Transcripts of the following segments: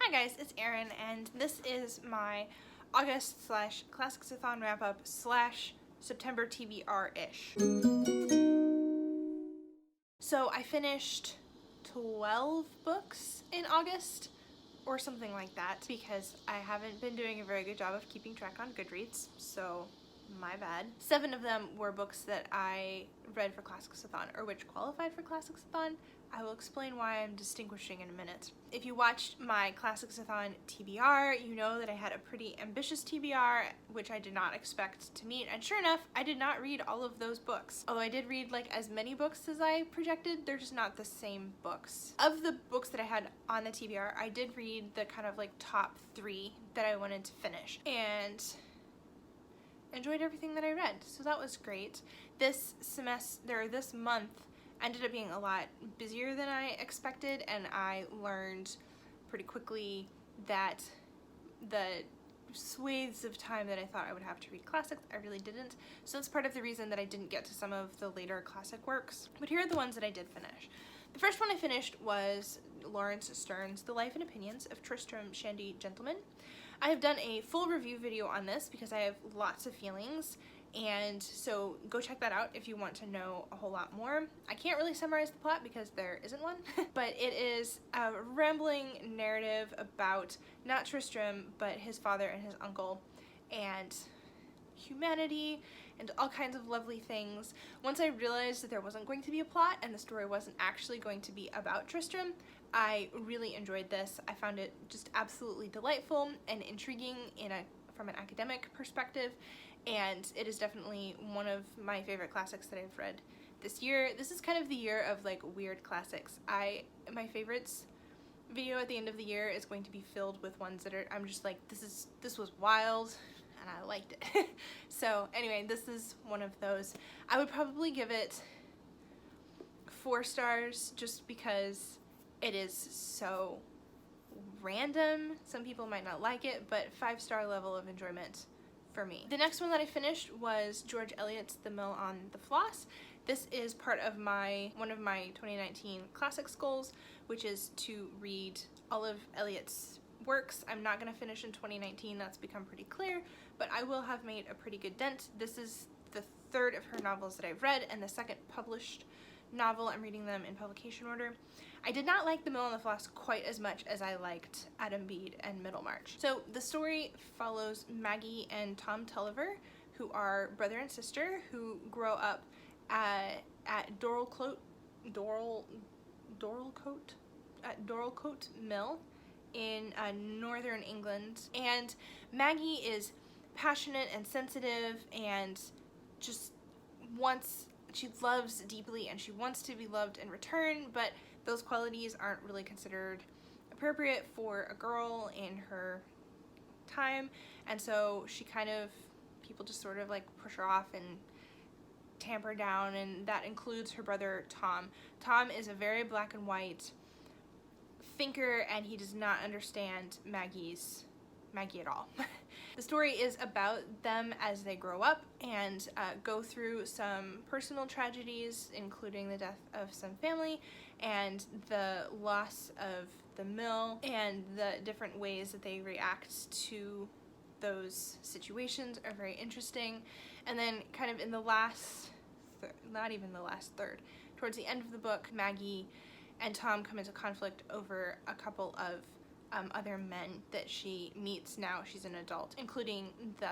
Hi guys, it's Erin, and this is my August / Classicsathon wrap up / September TBR-ish. So I finished 12 books in August, or something like that, because I haven't been doing a very good job of keeping track on Goodreads, so my bad. 7 of them were books that I read for Classicsathon, or which qualified for Classicsathon. I will explain why I'm distinguishing in a minute. If you watched my Classicsathon TBR, you know that I had a pretty ambitious TBR, which I did not expect to meet, and sure enough, I did not read all of those books. Although I did read like as many books as I projected, they're just not the same books. Of the books that I had on the TBR, I did read the kind of like top 3 that I wanted to finish, and enjoyed everything that I read, so that was great. This month ended up being a lot busier than I expected, and I learned pretty quickly that the swathes of time that I thought I would have to read classics, I really didn't. So that's part of the reason that I didn't get to some of the later classic works. But here are the ones that I did finish. The first one I finished was Lawrence Stern's The Life and Opinions of Tristram Shandy Gentleman. I have done a full review video on this because I have lots of feelings, and so go check that out if you want to know a whole lot more. I can't really summarize the plot because there isn't one, but it is a rambling narrative about not Tristram, but his father and his uncle, and humanity, and all kinds of lovely things. Once I realized that there wasn't going to be a plot and the story wasn't actually going to be about Tristram, I really enjoyed this. I found it just absolutely delightful and intriguing from an academic perspective, and it is definitely one of my favorite classics that I've read this year. This is kind of the year of like weird classics. My favorites video at the end of the year is going to be filled with ones that I'm just like, this was wild and I liked it. So anyway, this is one of those. I would probably give it 4 stars just because it is so random. Some people might not like it, but 5-star level of enjoyment for me. The next one that I finished was George Eliot's The Mill on the Floss. This is part of one of my 2019 classics goals, which is to read all of Eliot's works. I'm not going to finish in 2019, that's become pretty clear, but I will have made a pretty good dent. This is the 3rd of her novels that I've read, and the 2nd published novel. I'm reading them in publication order. I did not like The Mill on the Floss quite as much as I liked Adam Bede and Middlemarch. So the story follows Maggie and Tom Tulliver, who are brother and sister, who grow up at Dorlcote Mill in northern England. And Maggie is passionate and sensitive and just she loves deeply and she wants to be loved in return, but those qualities aren't really considered appropriate for a girl in her time, and so people just sort of like push her off and tamp her down, and that includes her brother Tom. Tom is a very black and white thinker, and he does not understand Maggie at all. The story is about them as they grow up and go through some personal tragedies, including the death of some family and the loss of the mill, and the different ways that they react to those situations are very interesting. And then kind of in the last, not even the last third, towards the end of the book, Maggie and Tom come into conflict over a couple of other men that she meets now she's an adult, including the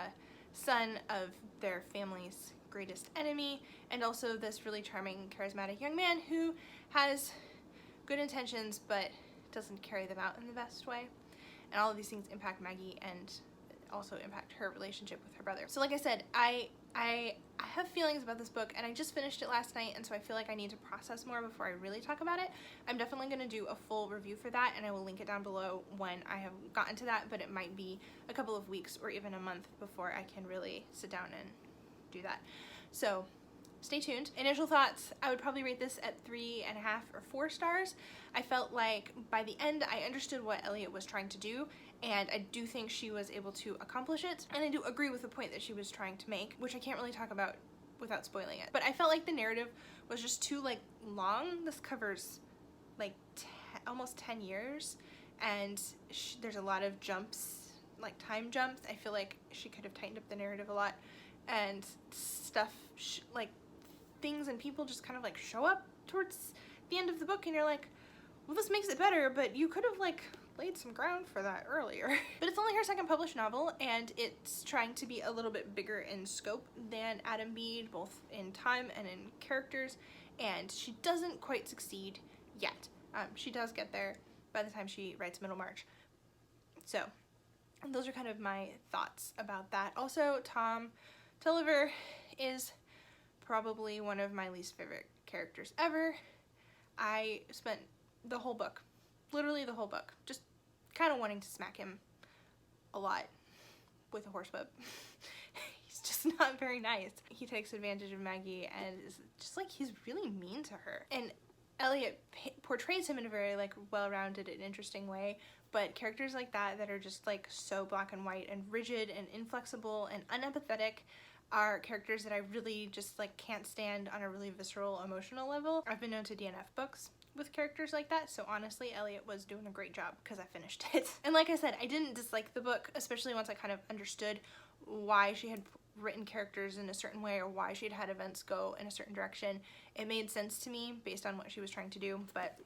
son of their family's greatest enemy, and also this really charming, charismatic young man who has good intentions but doesn't carry them out in the best way. And all of these things impact Maggie and also impact her relationship with her brother. So like I said, I have feelings about this book, and I just finished it last night, and so I feel like I need to process more before I really talk about it. I'm definitely going to do a full review for that, and I will link it down below when I have gotten to that, but it might be a couple of weeks or even a month before I can really sit down and do that. So stay tuned. Initial thoughts, I would probably rate this at 3.5 or 4 stars. I felt like by the end I understood what Eliot was trying to do, and I do think she was able to accomplish it, and I do agree with the point that she was trying to make, which I can't really talk about without spoiling it. But I felt like the narrative was just too like long. This covers like almost 10 years, and there's a lot of jumps, like time jumps. I feel like she could have tightened up the narrative a lot, and stuff like things and people just kind of like show up towards the end of the book, and you're like, well, this makes it better, but you could have like laid some ground for that earlier. But it's only her second published novel, and it's trying to be a little bit bigger in scope than Adam Bede, both in time and in characters, and she doesn't quite succeed yet. She does get there by the time she writes Middlemarch. So those are kind of my thoughts about that. Also, Tom Tulliver is probably one of my least favorite characters ever. I spent the whole book, literally the whole book, just kind of wanting to smack him a lot with a horsewhip. He's just not very nice. He takes advantage of Maggie and is just like, he's really mean to her. And Eliot portrays him in a very like well-rounded and interesting way, but characters like that are just like so black and white and rigid and inflexible and unempathetic are characters that I really just like can't stand on a really visceral emotional level. I've been known to DNF books with characters like that, so honestly Eliot was doing a great job because I finished it. And like I said, I didn't dislike the book, especially once I kind of understood why she had written characters in a certain way or why she'd had events go in a certain direction. It made sense to me based on what she was trying to do, but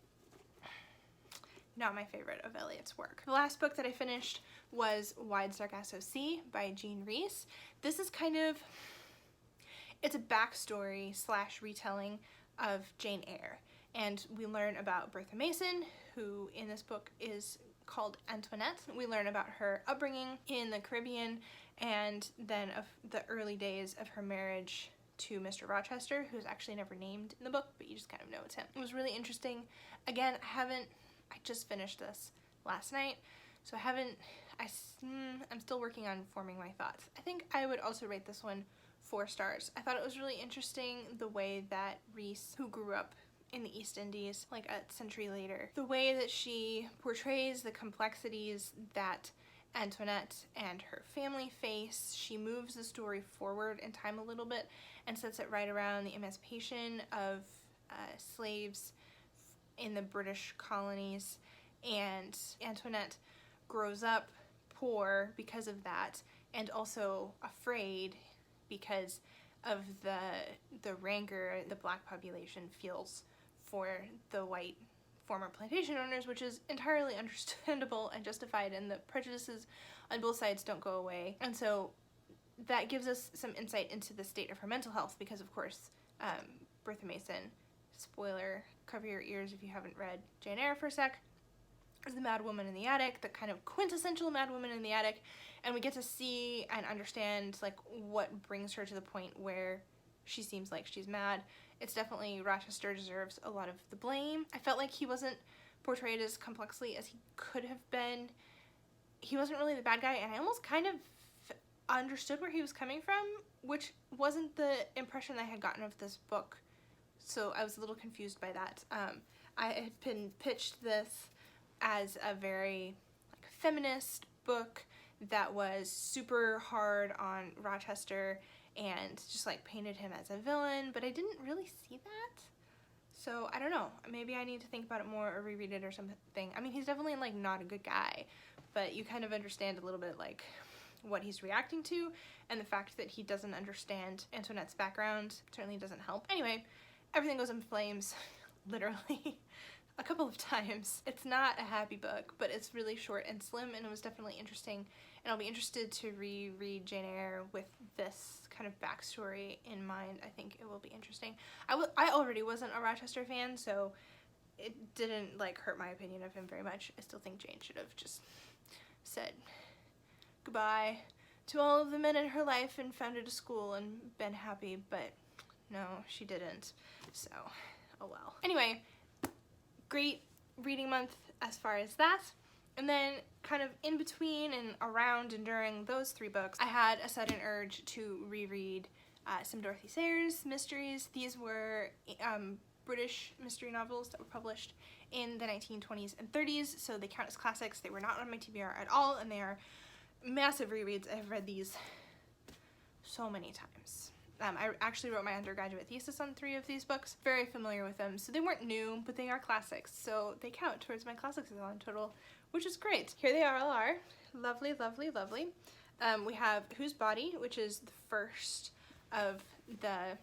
not my favorite of Eliot's work. The last book that I finished was Wide Sargasso Sea by Jean Rhys. This is kind of, it's a backstory slash retelling of Jane Eyre, and we learn about Bertha Mason, who in this book is called Antoinette. We learn about her upbringing in the Caribbean, and then of the early days of her marriage to Mr. Rochester, who's actually never named in the book, but you just kind of know it's him. It was really interesting. Again, I just finished this last night, so I'm still working on forming my thoughts. I think I would also rate this one 4 stars. I thought it was really interesting the way that Rhys, who grew up in the East Indies like a century later, the way that she portrays the complexities that Antoinette and her family face. She moves the story forward in time a little bit and sets it right around the emancipation of slaves in the British colonies, and Antoinette grows up poor because of that, and also afraid because of the rancor the black population feels for the white former plantation owners, which is entirely understandable and justified, and the prejudices on both sides don't go away. And so that gives us some insight into the state of her mental health, because of course Bertha Mason, spoiler, cover your ears if you haven't read Jane Eyre for a sec, is the mad woman in the attic, the kind of quintessential mad woman in the attic, and we get to see and understand like what brings her to the point where she seems like she's mad. It's definitely, Rochester deserves a lot of the blame. I felt like he wasn't portrayed as complexly as he could have been. He wasn't really the bad guy, and I almost kind of understood where he was coming from, which wasn't the impression I had gotten of this book, so I was a little confused by that. I had been pitched this as a very like feminist book that was super hard on Rochester and just like painted him as a villain, but I didn't really see that. So I don't know, maybe I need to think about it more or reread it or something. I mean, he's definitely like not a good guy, but you kind of understand a little bit like what he's reacting to, and the fact that he doesn't understand Antoinette's background certainly doesn't help. Anyway, everything goes in flames, literally, a couple of times. It's not a happy book, but it's really short and slim, and it was definitely interesting, and I'll be interested to reread Jane Eyre with this kind of backstory in mind. I think it will be interesting. I already wasn't a Rochester fan, so it didn't like hurt my opinion of him very much. I still think Jane should have just said goodbye to all of the men in her life and founded a school and been happy, but no, she didn't. So, oh well. Anyway, great reading month as far as that. And then kind of in between and around and during those 3 books, I had a sudden urge to reread some Dorothy Sayers mysteries. These were British mystery novels that were published in the 1920s and 30s, so they count as classics. They were not on my TBR at all, and they are massive rereads. I've read these so many times. I actually wrote my undergraduate thesis on 3 of these books. Very familiar with them. So they weren't new, but they are classics, so they count towards my Classicsathon total, which is great. Here they all are. Lovely, lovely, lovely. We have Whose Body, which is the first of the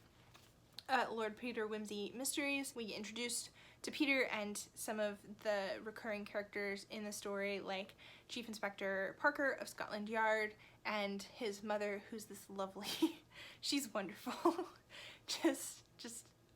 Lord Peter Wimsey mysteries. We get introduced to Peter and some of the recurring characters in the story, like Chief Inspector Parker of Scotland Yard and his mother, who's this lovely, she's wonderful, just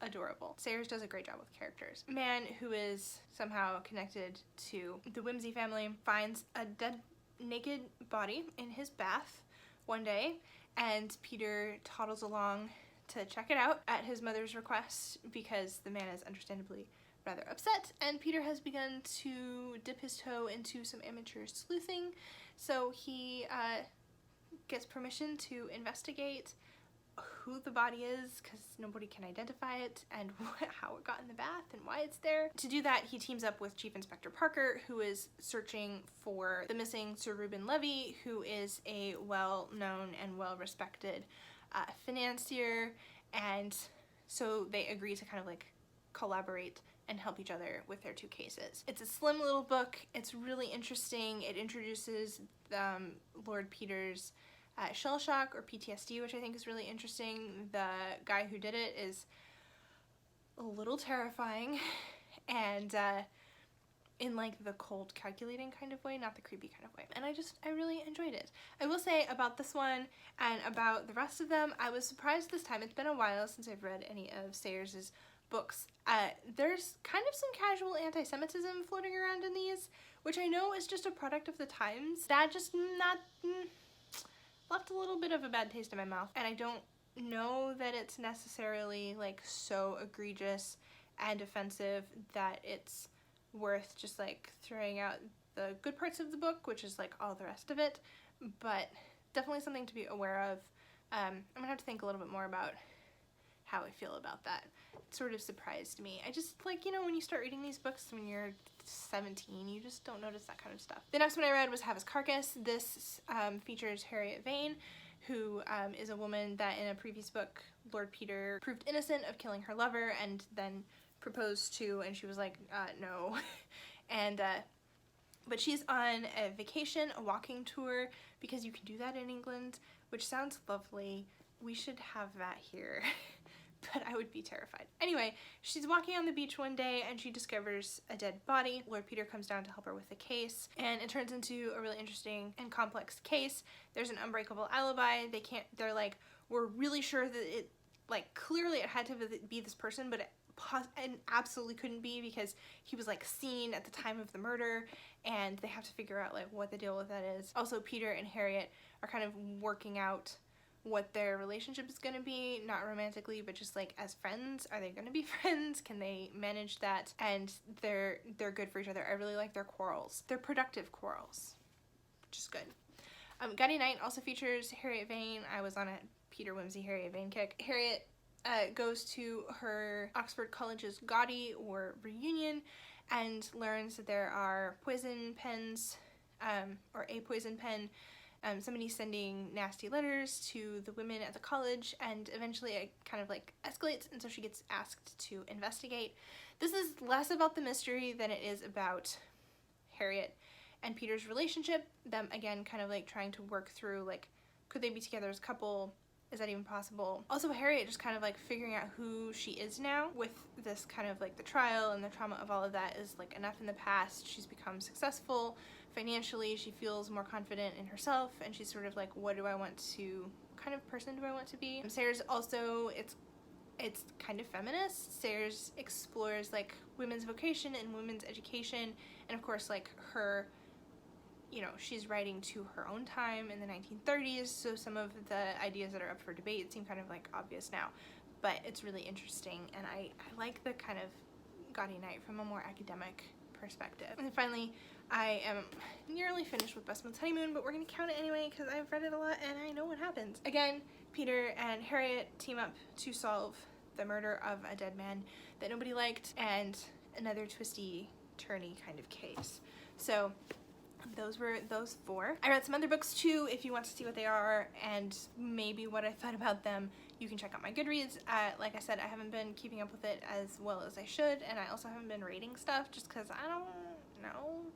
adorable. Sayers does a great job with characters. A man who is somehow connected to the Wimsey family finds a dead, naked body in his bath one day, and Peter toddles along to check it out at his mother's request because the man is understandably rather upset, and Peter has begun to dip his toe into some amateur sleuthing, so he gets permission to investigate who the body is, because nobody can identify it, and how it got in the bath and why it's there. To do that, he teams up with Chief Inspector Parker, who is searching for the missing Sir Reuben Levy, who is a well-known and well-respected financier, and so they agree to kind of like collaborate and help each other with their two cases. It's a slim little book. It's really interesting. It introduces Lord Peter's shell shock or PTSD, which I think is really interesting. The guy who did it is a little terrifying, and in like the cold, calculating kind of way, not the creepy kind of way. And I really enjoyed it. I will say about this one and about the rest of them, I was surprised this time. It's been a while since I've read any of Sayers's books. There's kind of some casual anti-Semitism floating around in these, which I know is just a product of the times. That just left a little bit of a bad taste in my mouth, and I don't know that it's necessarily like so egregious and offensive that it's worth just like throwing out the good parts of the book, which is like all the rest of it, but definitely something to be aware of. I'm gonna have to think a little bit more about how I feel about that. It sort of surprised me. I just, like, you know, when you start reading these books when you're 17, you just don't notice that kind of stuff. The next one I read was Carcass. This features Harriet Vane, who is a woman that in a previous book, Lord Peter proved innocent of killing her lover and then proposed to, and she was like, no. And, but she's on a vacation, a walking tour, because you can do that in England, which sounds lovely. We should have that here. But I would be terrified. Anyway, she's walking on the beach one day and she discovers a dead body. Lord Peter comes down to help her with the case, and it turns into a really interesting and complex case. There's an unbreakable alibi. They're like, we're really sure that it, like, clearly it had to be this person, but it absolutely couldn't be because he was like seen at the time of the murder, and they have to figure out like what the deal with that is. Also, Peter and Harriet are kind of working out what their relationship is going to be, not romantically, but just like as friends. Are they going to be friends? Can they manage that? And they're good for each other. I really like their quarrels. They're productive quarrels, which is good. Gaudy Night also features Harriet Vane. I was on a Peter Wimsey Harriet Vane kick. Harriet goes to her Oxford College's Gaudy or reunion and learns that there are poison pens, or a poison pen. Somebody's sending nasty letters to the women at the college, and eventually it kind of like escalates, and so she gets asked to investigate. This is less about the mystery than it is about Harriet and Peter's relationship, them again kind of like trying to work through like, could they be together as a couple? Is that even possible? Also, Harriet just kind of like figuring out who she is now with this kind of like the trial and the trauma of all of that is like enough in the past. She's become successful financially. She feels more confident in herself, and she's sort of like, what kind of person do I want to be? Sayers also, it's kind of feminist. Sayers explores like women's vocation and women's education, and of course like her, you know, she's writing to her own time in the 1930s, so some of the ideas that are up for debate seem kind of like obvious now, but it's really interesting, and I like the kind of Gaudy Night from a more academic perspective. And then finally, I am nearly finished with Busmans Honeymoon, but we're gonna count it anyway because I've read it a lot and I know what happens. Again, Peter and Harriet team up to solve the murder of a dead man that nobody liked, and another twisty, turny kind of case. So those were those four. I read some other books too. If you want to see what they are and maybe what I thought about them, you can check out my Goodreads. Like I said, I haven't been keeping up with it as well as I should, and I also haven't been rating stuff just because I don't know.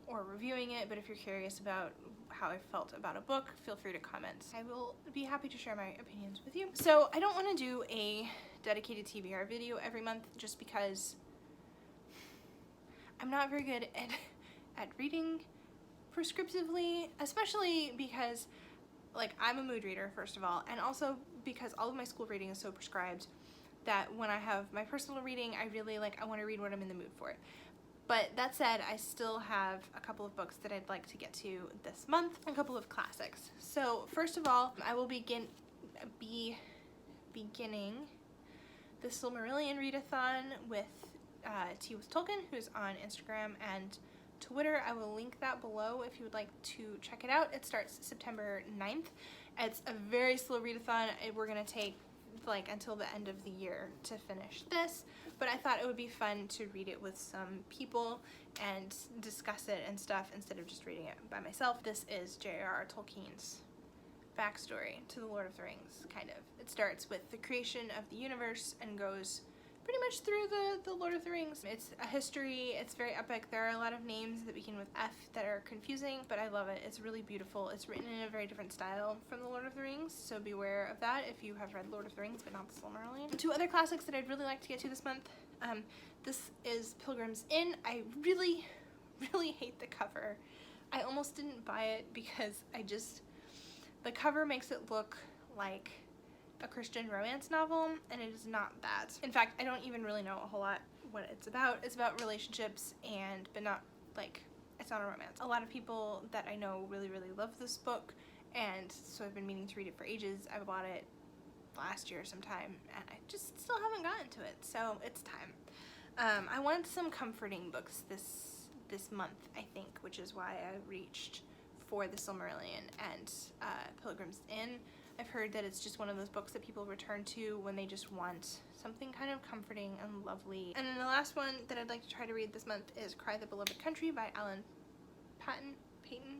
or reviewing it, but if you're curious about how I felt about a book, feel free to comment. I will be happy to share my opinions with you. So I don't want to do a dedicated TBR video every month just because I'm not very good at reading prescriptively, especially because like I'm a mood reader, first of all, and also because all of my school reading is so prescribed that when I have my personal reading, I really I want to read what I'm in the mood for. But that said, I still have a couple of books that I'd like to get to this month, a couple of classics. So first of all, I will be beginning the Silmarillion readathon with Was Tolkien, who's on Instagram and Twitter. I will link that below if you would like to check it out. It starts September 9th. It's a very slow readathon. We're gonna take until the end of the year to finish this, but I thought it would be fun to read it with some people and discuss it and stuff instead of just reading it by myself. This is J.R.R. Tolkien's backstory to the Lord of the Rings, kind of. It starts with the creation of the universe and goes pretty much through the Lord of the Rings. It's a history, it's very epic. There are a lot of names that begin with F that are confusing, but I love it. It's really beautiful. It's written in a very different style from the Lord of the Rings, so beware of that if you have read Lord of the Rings but not the Silmarillion. Two other classics that I'd really like to get to this month. This is Pilgrims Inn. I really, really hate the cover. I almost didn't buy it because the cover makes it look like a Christian romance novel, and it is not that. In fact, I don't even really know a whole lot what it's about. It's about relationships, but not it's not a romance. A lot of people that I know really, really love this book, and so I've been meaning to read it for ages. I bought it last year sometime, and I just still haven't gotten to it, so it's time. I wanted some comforting books this month, I think, which is why I reached for the Silmarillion and Pilgrims Inn. I've heard that it's just one of those books that people return to when they just want something kind of comforting and lovely. And then the last one that I'd like to try to read this month is Cry the Beloved Country by Alan Paton.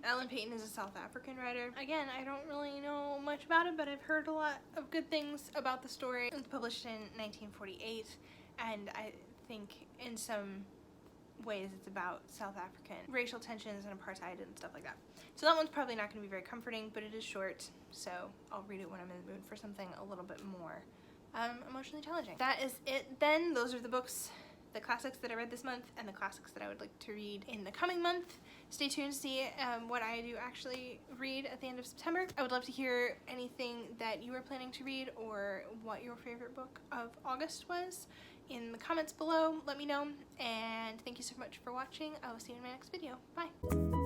Alan Paton is a South African writer. Again, I don't really know much about it, but I've heard a lot of good things about the story. It was published in 1948, and I think in some ways it's about South African racial tensions and apartheid and stuff like that. So that one's probably not going to be very comforting, but it is short, so I'll read it when I'm in the mood for something a little bit more emotionally challenging. That is it then. Those are the books, the classics that I read this month, and the classics that I would like to read in the coming month. Stay tuned to see what I do actually read at the end of September. I would love to hear anything that you are planning to read or what your favorite book of August was in the comments below. Let me know, and thank you so much for watching. I will see you in my next video. Bye!